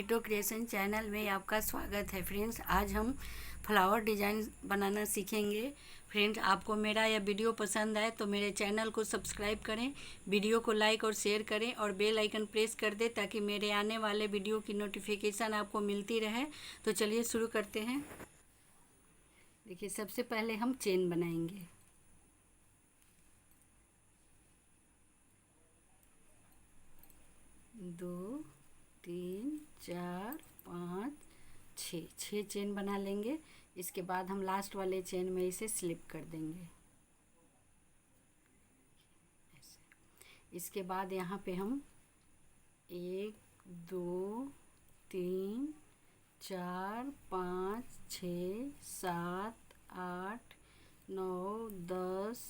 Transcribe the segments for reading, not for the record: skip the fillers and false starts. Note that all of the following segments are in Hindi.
नीटो क्रिएशन चैनल में आपका स्वागत है। फ्रेंड्स, आज हम फ्लावर डिज़ाइन बनाना सीखेंगे। फ्रेंड्स, आपको मेरा यह वीडियो पसंद आए तो मेरे चैनल को सब्सक्राइब करें, वीडियो को लाइक और शेयर करें और बेल आइकन प्रेस कर दें ताकि मेरे आने वाले वीडियो की नोटिफिकेशन आपको मिलती रहे। तो चलिए शुरू करते हैं। देखिए, सबसे पहले हम चेन बनाएंगे। दो, तीन, चार, पाँच, छः चेन बना लेंगे। इसके बाद हम लास्ट वाले चेन में इसे स्लिप कर देंगे ऐसे। इसके बाद यहाँ पे हम 1 2 3 4 5 6 7 8 9 10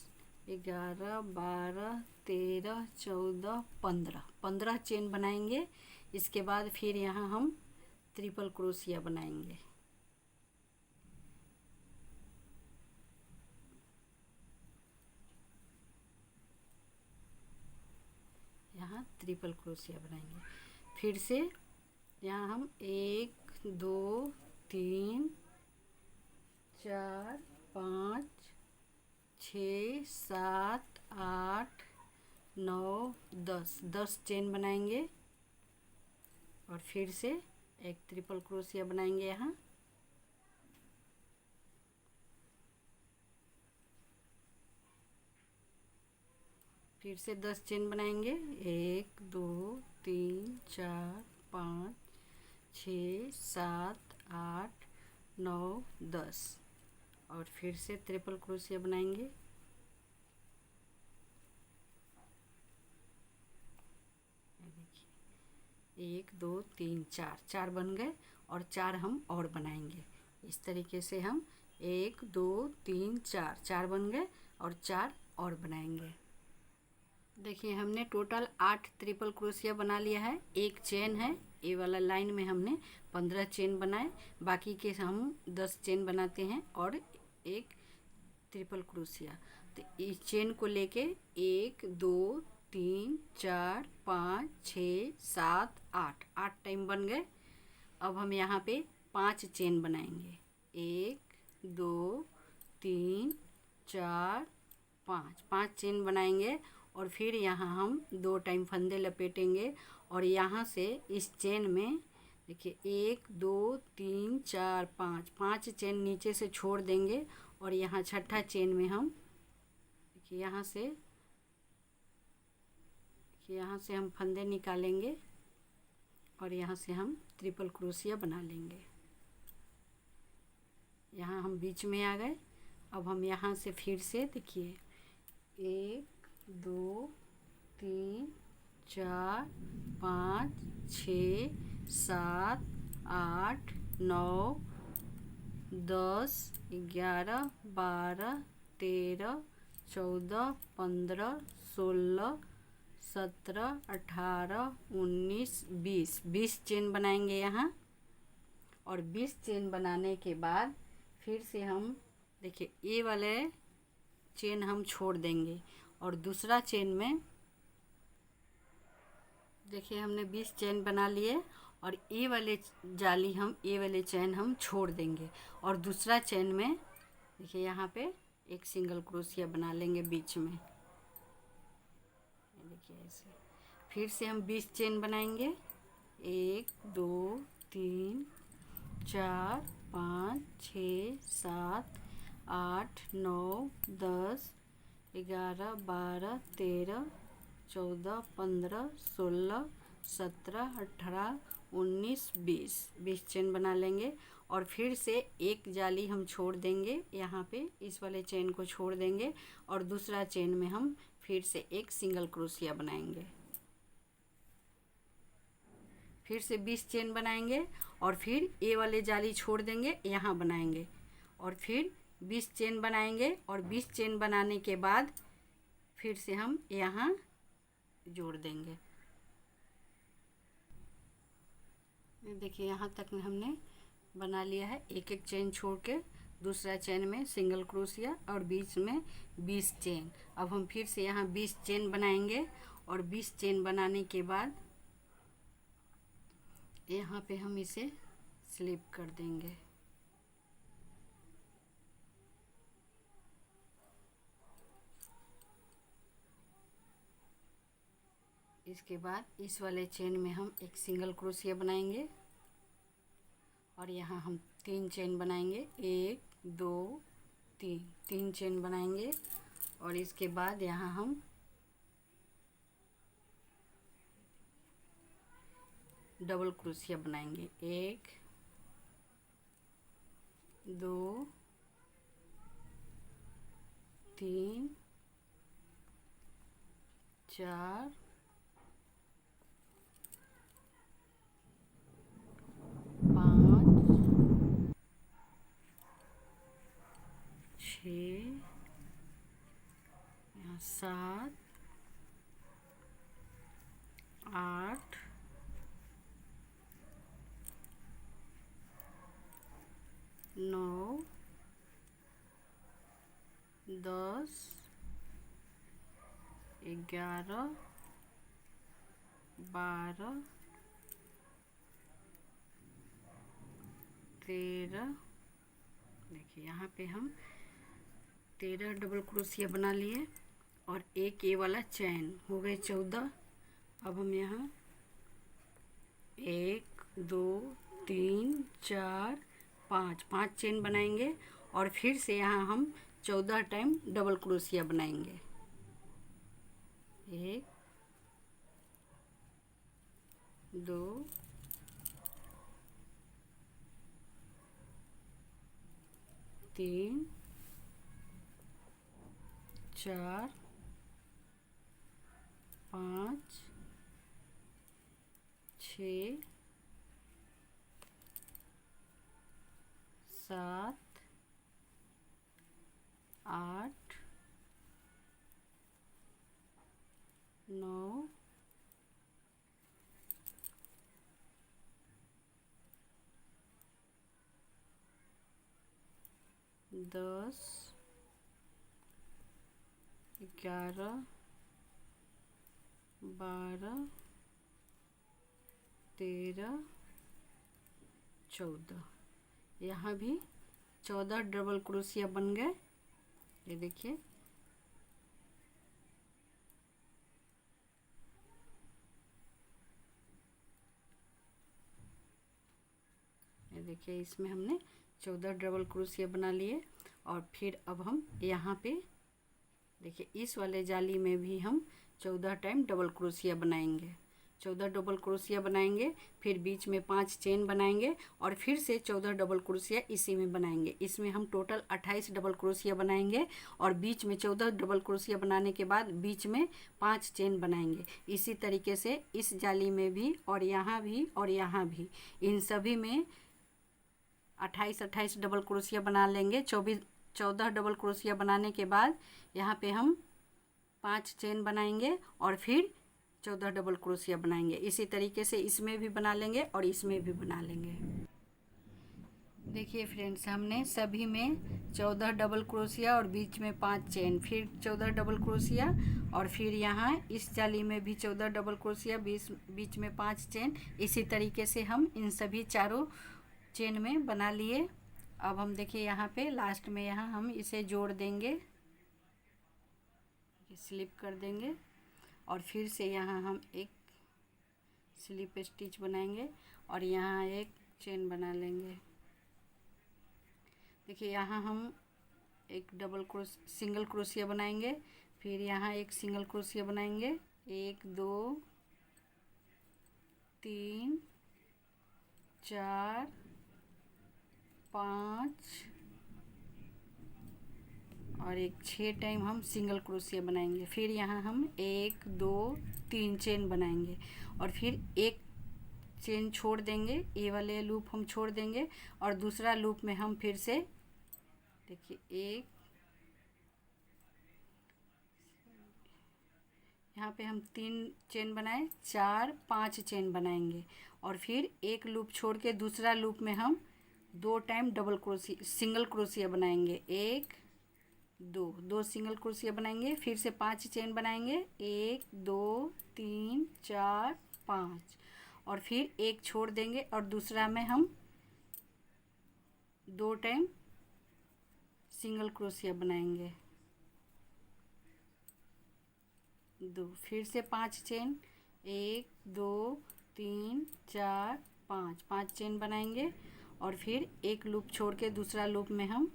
11 12 13 14 15 चेन बनाएंगे। इसके बाद फिर यहाँ हम ट्रिपल क्रोशिया बनाएंगे। यहाँ ट्रिपल क्रोशिया बनाएंगे। फिर से यहाँ हम 1 2 3 4 5 6 7 8 9 10 चेन बनाएंगे और फिर से एक ट्रिपल क्रोशिया बनाएंगे। यहाँ फिर से 10 चेन बनाएंगे। 1 2 3 4 5 6 7 8 9 10 और फिर से ट्रिपल क्रोशिया बनाएंगे। देखिए, 1 2 3 4 बन गए और 4 हम और बनाएंगे। इस तरीके से हम 1 2 3 4 बन गए और 4 और बनाएंगे। देखिए, हमने टोटल 8 ट्रिपल क्रोशिया बना लिया है। एक चेन है, ये वाला लाइन में हमने 15 चेन बनाए, बाकी के हम 10 चेन बनाते हैं और एक ट्रिपल क्रोशिया। तो इस चेन को लेके 1 2 3 4 5 6 7 8 टाइम बन गए। अब हम यहाँ पे 5 चेन बनाएंगे। 1 2 3 4 5 चेन बनाएंगे और फिर यहाँ हम 2 टाइम फंदे लपेटेंगे और यहाँ से इस चेन में देखिए 1 2 3 4 5 चेन नीचे से छोड़ देंगे और यहाँ छठा चेन में हम देखिए यहाँ से हम फंदे निकालेंगे और यहाँ से हम ट्रिपल क्रोशिया बना लेंगे। यहाँ हम बीच में आ गए। अब हम यहाँ से फिर से देखिए 1 2 3 4 5 6 7 8 9 10 11 12 13 14 15 16 17 18 19 20 चेन बनाएंगे यहाँ। और 20 चेन बनाने के बाद फिर से हम देखिए ये वाले चेन हम छोड़ देंगे और दूसरा चेन में देखिए हमने 20 चेन बना लिए और ये वाले चेन हम छोड़ देंगे और दूसरा चेन में देखिए यहाँ पे एक सिंगल क्रोशिया बना लेंगे बीच में। देखिए ऐसे फिर से हम 20 चेन बनाएंगे। 1 2 3 4 5 6 7 8 9 10 11 12 13 14 15 16 17 18 19 20 चेन बना लेंगे और फिर से एक जाली हम छोड़ देंगे। यहाँ पे इस वाले चेन को छोड़ देंगे और दूसरा चेन में हम फिर से एक सिंगल क्रोशिया बनाएंगे। फिर से 20 चेन बनाएंगे और फिर ये वाले जाली छोड़ देंगे, यहाँ बनाएंगे और फिर 20 चेन बनाएंगे और 20 चेन बनाने के बाद फिर से हम यहाँ जोड़ देंगे। देखिए यहाँ तक हमने बना लिया है। एक चेन छोड़ के दूसरा चेन में सिंगल क्रोशिया और बीच में 20 चेन। अब हम फिर से यहाँ 20 चेन बनाएंगे और 20 चेन बनाने के बाद यहाँ पे हम इसे स्लिप कर देंगे। इसके बाद इस वाले चेन में हम एक सिंगल क्रोशिया बनाएंगे और यहाँ हम 3 चेन बनाएंगे, 1 2 3, 3 चेन बनाएंगे और इसके बाद यहाँ हम डबल क्रोशिया बनाएंगे, 1 2 3 4 5 6, 7 8 9 10 11 12 13। देखिए यहाँ पे हम 13 डबल क्रोशिया बना लिए और एक ये वाला चैन हो गए 14। अब हम यहाँ 1 2 3 4 5 चेन बनाएंगे और फिर से यहाँ हम 14 टाइम डबल क्रोशिया बनाएंगे, 1 2 3 4 5 6 7 8 9 10 11 12 13 14। यहाँ भी 14 डबल क्रोशिया बन गए। ये देखिए, ये देखिए इसमें हमने 14 डबल क्रोशिया बना लिए और फिर अब हम यहाँ पे देखिए इस वाले जाली में भी हम 14 टाइम डबल क्रोशिया बनाएंगे, 14 डबल क्रोशिया बनाएंगे, फिर बीच में 5 चेन बनाएंगे और फिर से 14 डबल क्रोशिया इसी में बनाएंगे। इसमें हम टोटल 28 डबल क्रोशिया बनाएंगे और बीच में 14 डबल क्रोशिया बनाने के बाद बीच में 5 चेन बनाएंगे। इसी तरीके से इस जाली में भी और यहाँ भी इन सभी में 28 डबल क्रोशिया बना लेंगे। 14 डबल क्रोशिया बनाने के बाद यहाँ पे हम 5 चेन बनाएंगे और फिर 14 डबल क्रोशिया बनाएंगे। इसी तरीके से इसमें भी बना लेंगे और इसमें भी बना लेंगे। देखिए फ्रेंड्स, हमने सभी में 14 डबल क्रोशिया और बीच में 5 चेन, फिर 14 डबल क्रोशिया और फिर यहाँ इस जाली में भी 14 डबल क्रोशिया, बीच में 5 चेन। इसी तरीके से हम इन सभी चारों चेन में बना लिए। अब हम देखिए यहाँ पे लास्ट में यहाँ हम इसे जोड़ देंगे, स्लिप कर देंगे और फिर से यहाँ हम एक स्लिप स्टिच बनाएंगे और यहाँ एक चेन बना लेंगे। देखिए यहाँ हम एक सिंगल क्रोशिया बनाएंगे, फिर यहाँ एक सिंगल क्रोशिया बनाएंगे, 1 2 3 4 5 और एक 6 टाइम हम सिंगल क्रोशिया बनाएंगे। फिर यहाँ हम 1 2 3 चेन बनाएंगे और फिर एक चेन छोड़ देंगे, ये वाले लूप हम छोड़ देंगे और दूसरा लूप में हम फिर से देखिए यहाँ पे हम 3 चेन बनाए, 4 5 चेन बनाएंगे और फिर एक लूप छोड़ के दूसरा लूप में हम 2 टाइम सिंगल क्रोशिया बनाएंगे, 1 2 सिंगल क्रोशिया बनाएंगे, फिर से 5 चेन बनाएंगे, 1 2 3 4 5 और फिर एक छोड़ देंगे और दूसरा में हम 2 टाइम सिंगल क्रोशिया बनाएंगे। 2, फिर से 5 चेन, 1 2 3 4 5 चेन बनाएंगे और फिर एक लूप छोड़ के दूसरा लूप में हम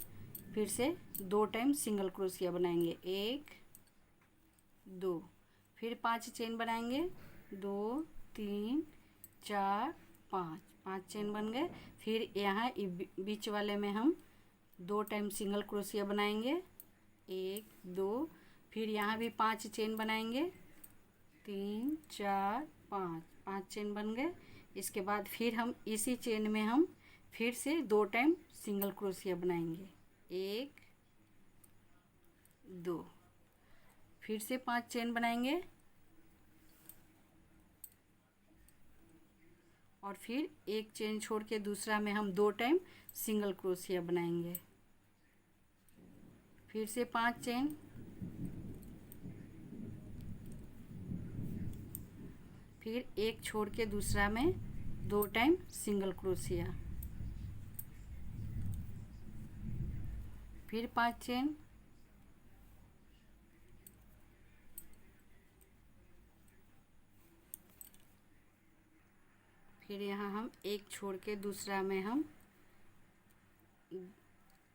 फिर से 2 टाइम सिंगल क्रोशिया बनाएंगे। 1 2, फिर 5 चेन बनाएंगे, 2 3 4 5 चेन बन गए। फिर यहाँ बीच वाले में हम 2 टाइम सिंगल क्रोशिया बनाएंगे, 1 2, फिर यहाँ भी 5 चेन बनाएंगे, 3 4 5 चेन बन गए। इसके बाद फिर हम इसी चेन में हम फिर से 2 टाइम सिंगल क्रोशिया बनाएंगे, 1 2, फिर से 5 चेन बनाएंगे और फिर एक चेन छोड़ के दूसरा में हम 2 टाइम सिंगल क्रोशिया बनाएंगे। फिर से 5 चेन, फिर एक छोड़ के दूसरा में 2 टाइम सिंगल क्रोशिया, फिर 5 चेन, फिर यहाँ हम एक छोड़ के दूसरा में हम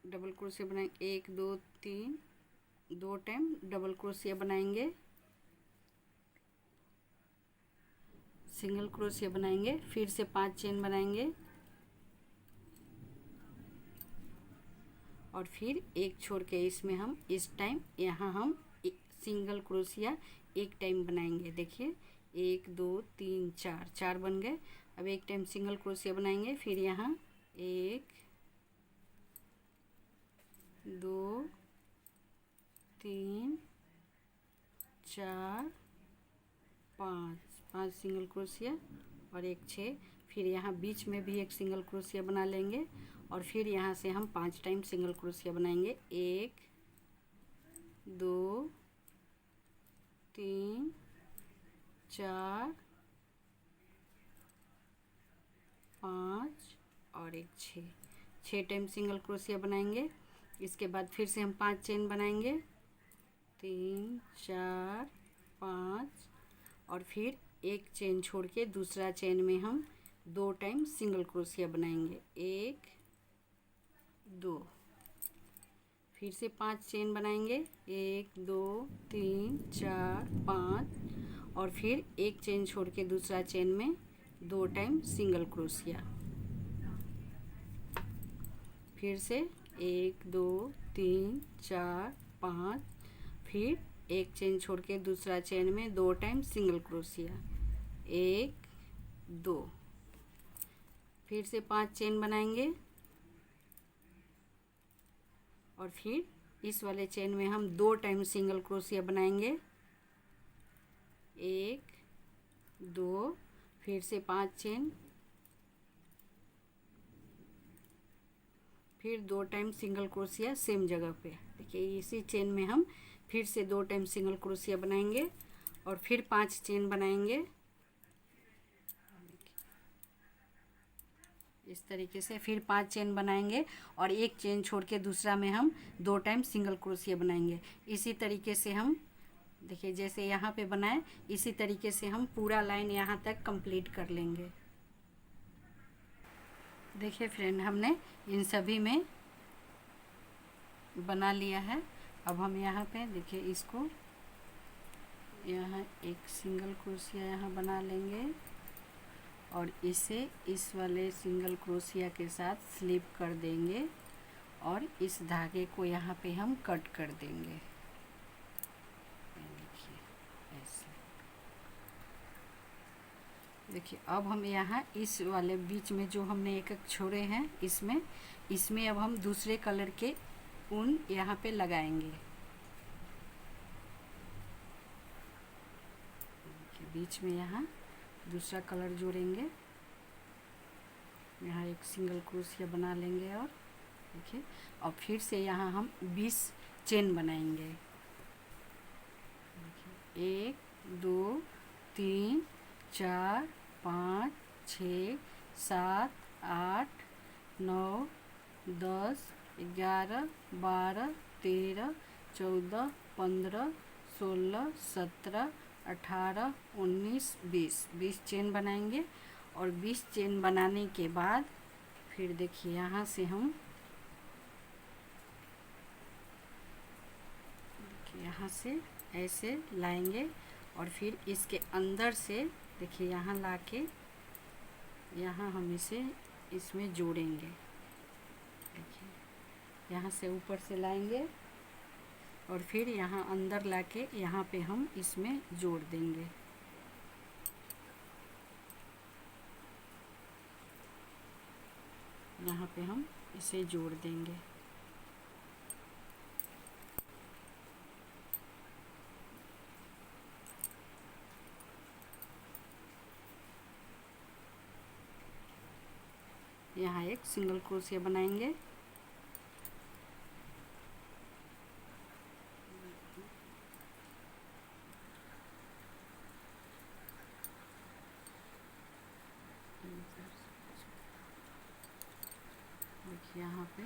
डबल क्रोशिया बनाएंगे, 1 2 3, 2 टाइम डबल क्रोशिया बनाएंगे, सिंगल क्रोशिया बनाएंगे, फिर से 5 चेन बनाएंगे और फिर एक छोड़ के इसमें हम इस टाइम यहाँ हम सिंगल क्रोशिया एक टाइम बनाएंगे। देखिए 1 2 3 4 बन गए। अब एक टाइम सिंगल क्रोशिया बनाएंगे, फिर यहाँ 1 2 3 4 5 सिंगल क्रोशिया और एक 6, फिर यहाँ बीच में भी एक सिंगल क्रोशिया बना लेंगे और फिर यहाँ से हम 5 टाइम सिंगल क्रोशिया बनाएंगे, 1 2 3 4 5 और एक 6 टाइम सिंगल क्रोशिया बनाएंगे। इसके बाद फिर से हम 5 चेन बनाएंगे, 3 4 5 और फिर एक चेन छोड़ के दूसरा चेन में हम 2 टाइम सिंगल क्रोशिया बनाएंगे, 1 2, फिर से 5 चेन बनाएंगे, 1 2 3 4 5 और फिर एक चेन छोड़ के दूसरा चेन में 2 टाइम सिंगल क्रोशिया, फिर से 1 2 3 4 5, फिर एक चेन छोड़ के दूसरा चेन में 2 टाइम सिंगल क्रोशिया, 1 2, फिर से 5 चेन बनाएंगे और फिर इस वाले चेन में हम 2 टाइम सिंगल क्रोशिया बनाएंगे, 1 2, फिर से 5 चेन, फिर 2 टाइम सिंगल क्रोशिया सेम जगह पे। देखिए इसी चेन में हम फिर से 2 टाइम सिंगल क्रोशिया बनाएंगे और फिर 5 चेन बनाएंगे। इस तरीके से फिर 5 चेन बनाएंगे और एक चेन छोड़ के दूसरा में हम 2 टाइम सिंगल क्रोशिया बनाएंगे। इसी तरीके से हम देखिए जैसे यहाँ पे बनाए इसी तरीके से हम पूरा लाइन यहाँ तक कंप्लीट कर लेंगे। देखिए फ्रेंड हमने इन सभी में बना लिया है। अब हम यहाँ पे देखिए इसको यहाँ एक सिंगल क्रोशिया यहाँ बना लेंगे और इसे इस वाले सिंगल क्रोशिया के साथ स्लिप कर देंगे और इस धागे को यहाँ पे हम कट कर देंगे। देखिए ऐसे। देखिए अब हम यहाँ इस वाले बीच में जो हमने एक एक छोड़े हैं इसमें अब हम दूसरे कलर के ऊन यहाँ पे लगाएंगे। बीच में यहाँ दूसरा कलर जोड़ेंगे, यहाँ एक सिंगल क्रोशिया बना लेंगे और देखिए और फिर से यहाँ हम 20 चेन बनाएंगे। 1 2 3 4 5 6 7 8 9 10 11 12 13 14 15 16 17 18 19 20 चेन बनाएंगे। और 20 चेन बनाने के बाद फिर देखिए यहाँ से हम यहाँ से ऐसे लाएंगे और फिर इसके अंदर से देखिए यहाँ लाके यहाँ हम इसे इसमें जोड़ेंगे। देखिए यहाँ से ऊपर से लाएंगे और फिर यहाँ अंदर लाके यहाँ पे हम इसमें जोड़ देंगे। यहाँ पे हम इसे जोड़ देंगे। यहाँ एक सिंगल क्रोशिया बनाएंगे। देखिए यहाँ पे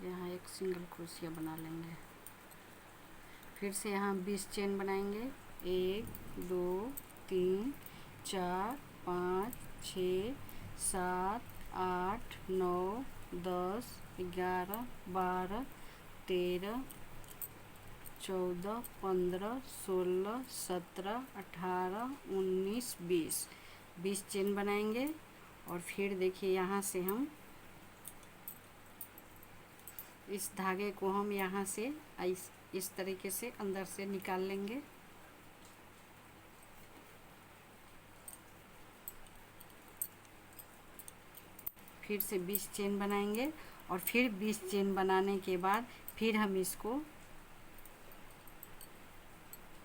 यहाँ एक सिंगल क्रोशिया बना लेंगे। फिर से यहाँ 20 चेन बनाएंगे। 1 2 3 4 5 6 7 8 9 10 11 12 13 14 15 16 17 18 19 20 चेन बनाएंगे। और फिर देखिए यहाँ से हम इस धागे को हम यहाँ से इस तरीके से अंदर से निकाल लेंगे। फिर से 20 चेन बनाएंगे और फिर 20 चेन बनाने के बाद फिर हम इसको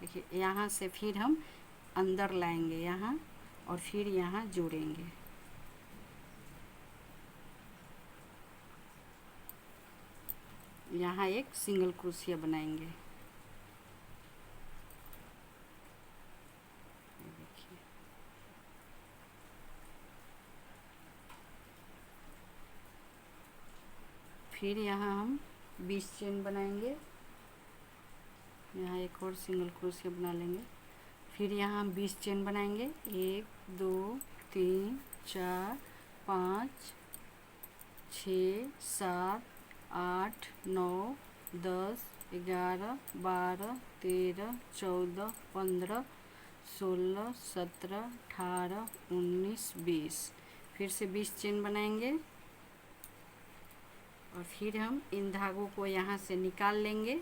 देखिए यहाँ से फिर हम अंदर लाएंगे यहाँ और फिर यहाँ जोड़ेंगे। यहाँ एक सिंगल क्रोशिया बनाएंगे। देखिए फिर यहाँ हम 20 चेन बनाएंगे। यहाँ एक और सिंगल क्रोशिया बना लेंगे। फिर यहाँ हम 20 चेन बनाएंगे। 1 2 3 4 5 6 7 8 9 10 11 12 13 14 15 16 17 18 19 20 फिर से 20 चेन बनाएंगे और फिर हम इन धागों को यहाँ से निकाल लेंगे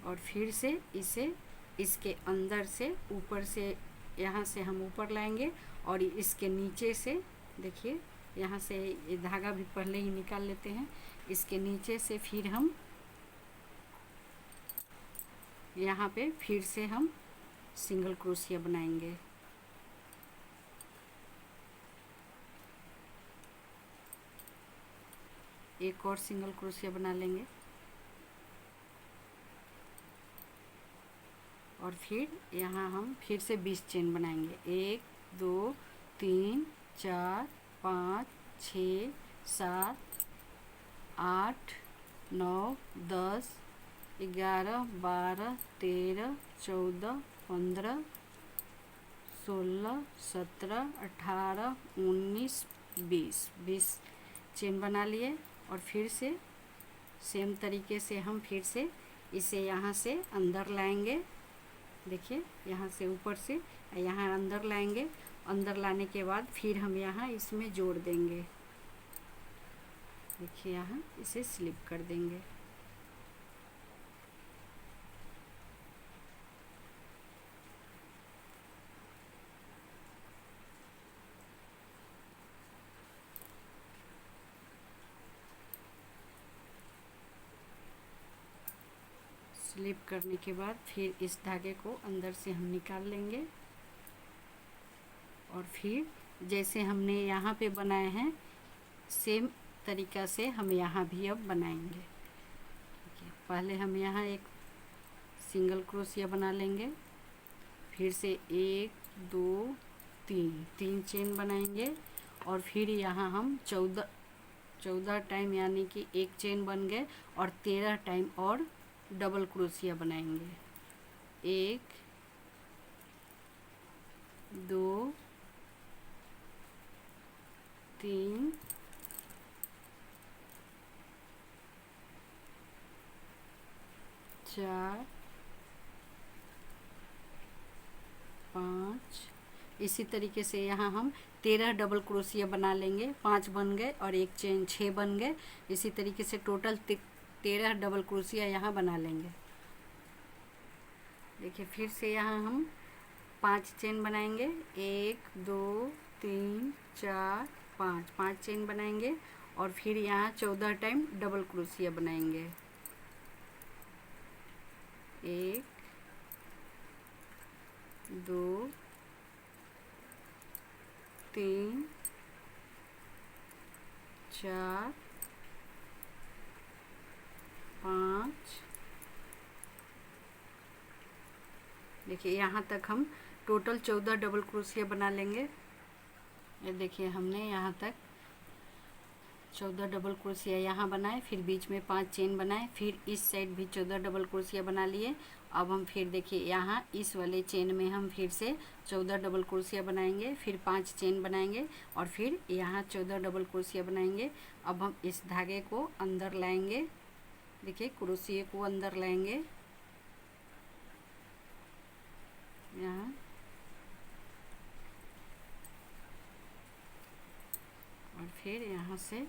और फिर से इसे इसके अंदर से ऊपर से यहाँ से हम ऊपर लाएंगे और इसके नीचे से देखिए यहाँ से ये धागा भी पहले ही निकाल लेते हैं। इसके नीचे से फिर हम यहाँ पे फिर से हम सिंगल क्रोशिया बनाएंगे। एक और सिंगल क्रोशिया बना लेंगे और फिर यहाँ हम फिर से 20 चेन बनाएंगे। 1 2 3 4 5 6 7 8 9 10 11 12 13 14 15 16 17 18 19 20 चेन बना लिए और फिर से सेम तरीके से हम फिर से इसे यहाँ से अंदर लाएंगे। देखिए यहाँ से ऊपर से यहाँ अंदर लाएंगे। अंदर लाने के बाद फिर हम यहाँ इसमें जोड़ देंगे। देखिए यहाँ इसे स्लिप कर देंगे। स्लिप करने के बाद फिर इस धागे को अंदर से हम निकाल लेंगे और फिर जैसे हमने यहाँ पे बनाए हैं सेम तरीक़ा से हम यहाँ भी अब बनाएंगे। पहले हम यहाँ एक सिंगल क्रोशिया बना लेंगे, फिर से 1 2 3 3 चेन बनाएंगे और फिर यहाँ हम 14 टाइम यानी कि एक चेन बन गए और 13 टाइम और डबल क्रोशिया बनाएंगे। 1 2 3 4 5। इसी तरीके से यहाँ हम 13 डबल क्रोशिया बना लेंगे। 5 बन गए और एक चेन 6 बन गए। इसी तरीके से टोटल 13 डबल क्रोशिया यहाँ बना लेंगे। देखिए फिर से यहाँ हम 5 चेन बनाएंगे। 1 2 3 4 5 5 चेन बनाएंगे और फिर यहाँ 14 टाइम डबल क्रोशिया बनाएंगे। 1 2 3 4 5। देखिए यहाँ तक हम टोटल 14 डबल क्रोशिया बना लेंगे। ये देखिए हमने यहाँ तक 14 डबल क्रोशिया यहाँ बनाए, फिर बीच में 5 चेन बनाए, फिर इस साइड भी 14 डबल क्रोशिया बना लिए। अब हम फिर देखिए यहाँ इस वाले चेन में हम फिर से 14 डबल क्रोशिया बनाएंगे, फिर 5 चेन बनाएंगे और फिर यहाँ 14 डबल क्रोशिया बनाएंगे। अब हम इस धागे को अंदर लाएंगे। देखिए क्रोशिया को अंदर लाएंगे यहाँ, और फिर यहाँ से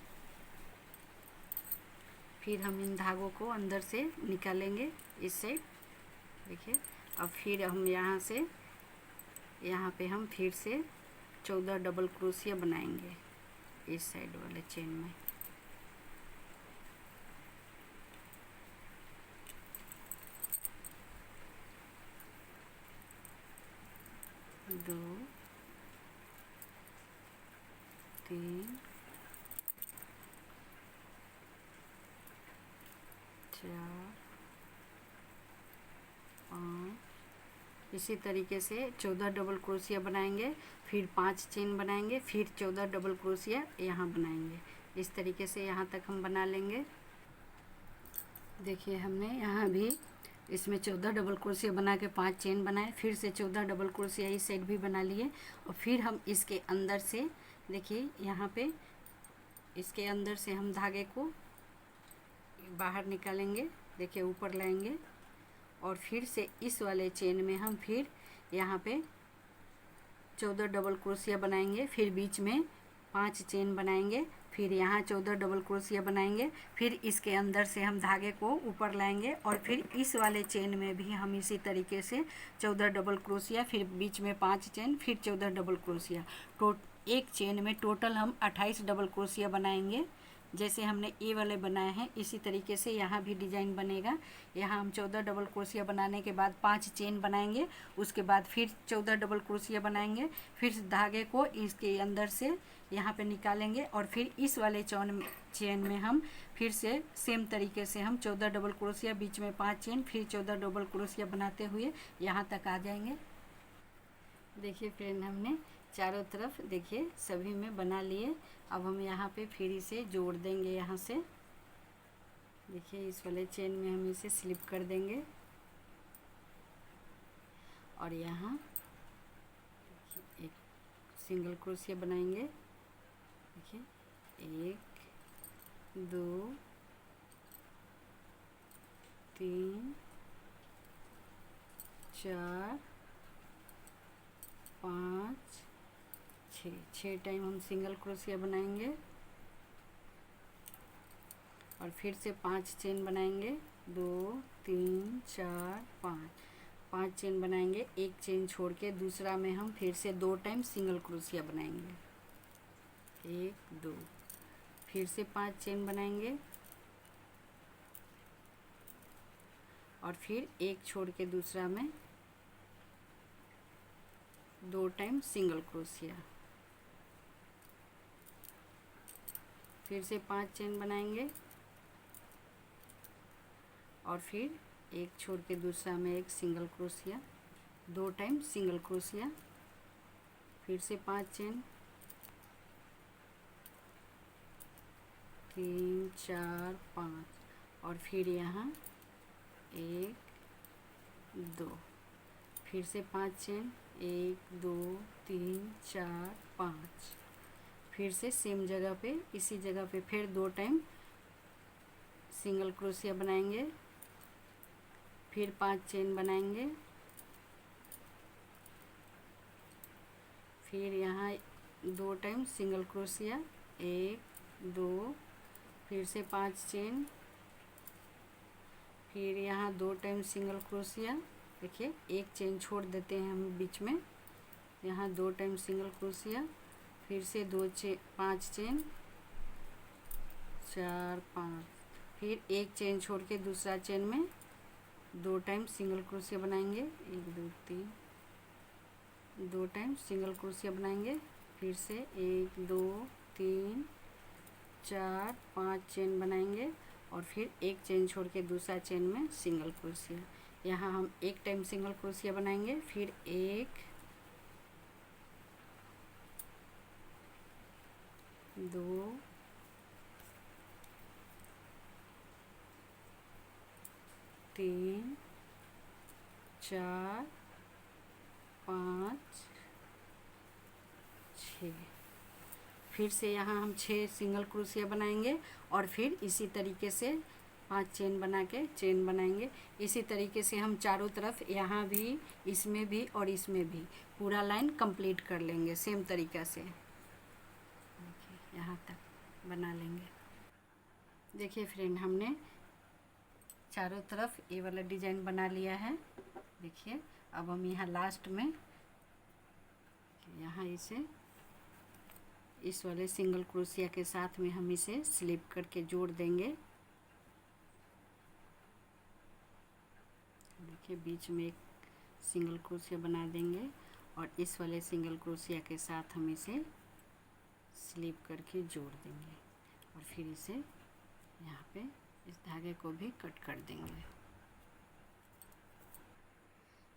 फिर हम इन धागों को अंदर से निकालेंगे इस साइड। देखिए अब फिर हम यहाँ से यहाँ पे हम फिर से 14 डबल क्रोशिया बनाएंगे इस साइड वाले चेन में। दो 3 4 5। इसी तरीके से 14 डबल क्रोशिया बनाएंगे, फिर 5 चेन बनाएंगे, फिर 14 डबल क्रोशिया यहाँ बनाएंगे। इस तरीके से यहाँ तक हम बना लेंगे। देखिए हमने यहाँ भी इसमें 14 डबल क्रोशिया बना के 5 चेन बनाए, फिर से 14 डबल क्रोशिया इस साइड भी बना लिए और फिर हम इसके अंदर से देखिए यहाँ पे इसके अंदर से हम धागे को बाहर निकालेंगे। देखिए ऊपर लाएंगे और फिर से इस वाले चेन में हम फिर यहाँ पे 14 डबल क्रोशिया बनाएंगे, फिर बीच में 5 चेन बनाएंगे, फिर यहाँ 14 डबल क्रोशिया बनाएंगे, फिर इसके अंदर से हम धागे को ऊपर लाएंगे और फिर इस वाले चेन में भी हम इसी तरीके से 14 डबल क्रोशिया, फिर बीच में 5 चेन, फिर 14 डबल क्रोशिया। एक चेन में टोटल हम 28 डबल क्रोशिया बनाएंगे। जैसे हमने ए वाले बनाए हैं इसी तरीके से यहाँ भी डिज़ाइन बनेगा। यहाँ हम 14 डबल क्रोशिया बनाने के बाद 5 चेन बनाएंगे, उसके बाद फिर 14 डबल क्रोशिया बनाएंगे, फिर धागे को इसके अंदर से यहाँ पे निकालेंगे और फिर इस वाले चेन में हम फिर से सेम तरीके से हम 14 डबल क्रोशिया, बीच में 5 चेन, फिर 14 डबल क्रोशिया बनाते हुए यहाँ तक आ जाएंगे। देखिए फ्रेंड हमने चारों तरफ देखिए सभी में बना लिए। अब हम यहाँ पे फिर इसे जोड़ देंगे यहाँ से। देखिए इस वाले चेन में हम इसे स्लिप कर देंगे और यहाँ एक सिंगल क्रोशिया बनाएंगे। देखिए 1 2 3 4 5 6 टाइम हम सिंगल क्रोशिया बनाएंगे और फिर से 5 चेन बनाएंगे। 2 3 4 5 चेन बनाएंगे, एक चेन छोड़ के दूसरा में हम फिर से 2 टाइम सिंगल क्रोशिया बनाएंगे। 1 2 फिर से 5 चेन बनाएंगे और फिर एक छोड़ के दूसरा में 2 टाइम सिंगल क्रोशिया, फिर से 5 चेन बनाएंगे और फिर एक छोड़ के दूसरा में एक single crochet, 2 time single crochet, फिर से 5 चेन, 3 4 5 और फिर यहाँ 1 2, फिर से 5 चेन, 1 2 3 4 5, फिर से सेम जगह पे इसी जगह पे फिर 2 टाइम सिंगल क्रोशिया बनाएंगे, फिर 5 चेन बनाएंगे, फिर यहाँ 2 टाइम सिंगल क्रोशिया, 1 2, फिर से 5 चेन, फिर यहाँ 2 टाइम सिंगल क्रोशिया। देखिए एक चेन छोड़ देते हैं हम बीच में, यहाँ 2 टाइम सिंगल क्रोशिया, फिर से 5 चेन, 4 5, फिर एक चेन छोड़ के दूसरा चेन में 2 टाइम सिंगल क्रोशिया बनाएंगे, 1 2 3, 2 टाइम सिंगल क्रोशिया बनाएंगे, फिर से 1 2 3 4 5 चेन बनाएंगे और फिर एक चेन छोड़ के दूसरा चेन में सिंगल क्रोशिया। यहाँ हम 1 टाइम सिंगल क्रोशिया बनाएंगे, फिर 1 2 3 4 5 6, फिर से यहाँ हम 6 सिंगल क्रोशिया बनाएंगे और फिर इसी तरीके से 5 चेन बना के चेन बनाएंगे। इसी तरीके से हम चारों तरफ, यहाँ भी, इसमें भी और इसमें भी पूरा लाइन कंप्लीट कर लेंगे सेम तरीक़ा से। देखिए यहाँ तक बना लेंगे। देखिए फ्रेंड, हमने चारों तरफ ये वाला डिज़ाइन बना लिया है। देखिए अब हम यहाँ लास्ट में यहाँ इसे इस वाले सिंगल क्रोशिया के साथ में हम इसे स्लिप करके जोड़ देंगे। देखिए बीच में एक सिंगल क्रोशिया बना देंगे और इस वाले सिंगल क्रोशिया के साथ हम इसे स्लिप करके जोड़ देंगे और फिर इसे यहाँ पे इस धागे को भी कट कर देंगे।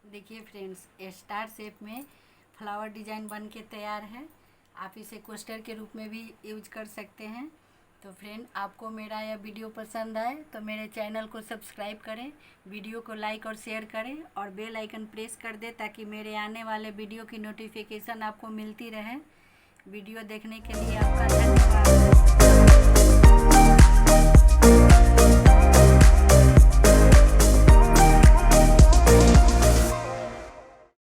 देखिए फ्रेंड्स, स्टार शेप में फ्लावर डिज़ाइन बन के तैयार है। आप इसे कोस्टर के रूप में भी यूज कर सकते हैं। तो फ्रेंड, आपको मेरा यह वीडियो पसंद आए तो मेरे चैनल को सब्सक्राइब करें, वीडियो को लाइक और शेयर करें और बेल आइकन प्रेस कर दें ताकि मेरे आने वाले वीडियो की नोटिफिकेशन आपको मिलती रहे। वीडियो देखने के लिए आपका धन्यवाद।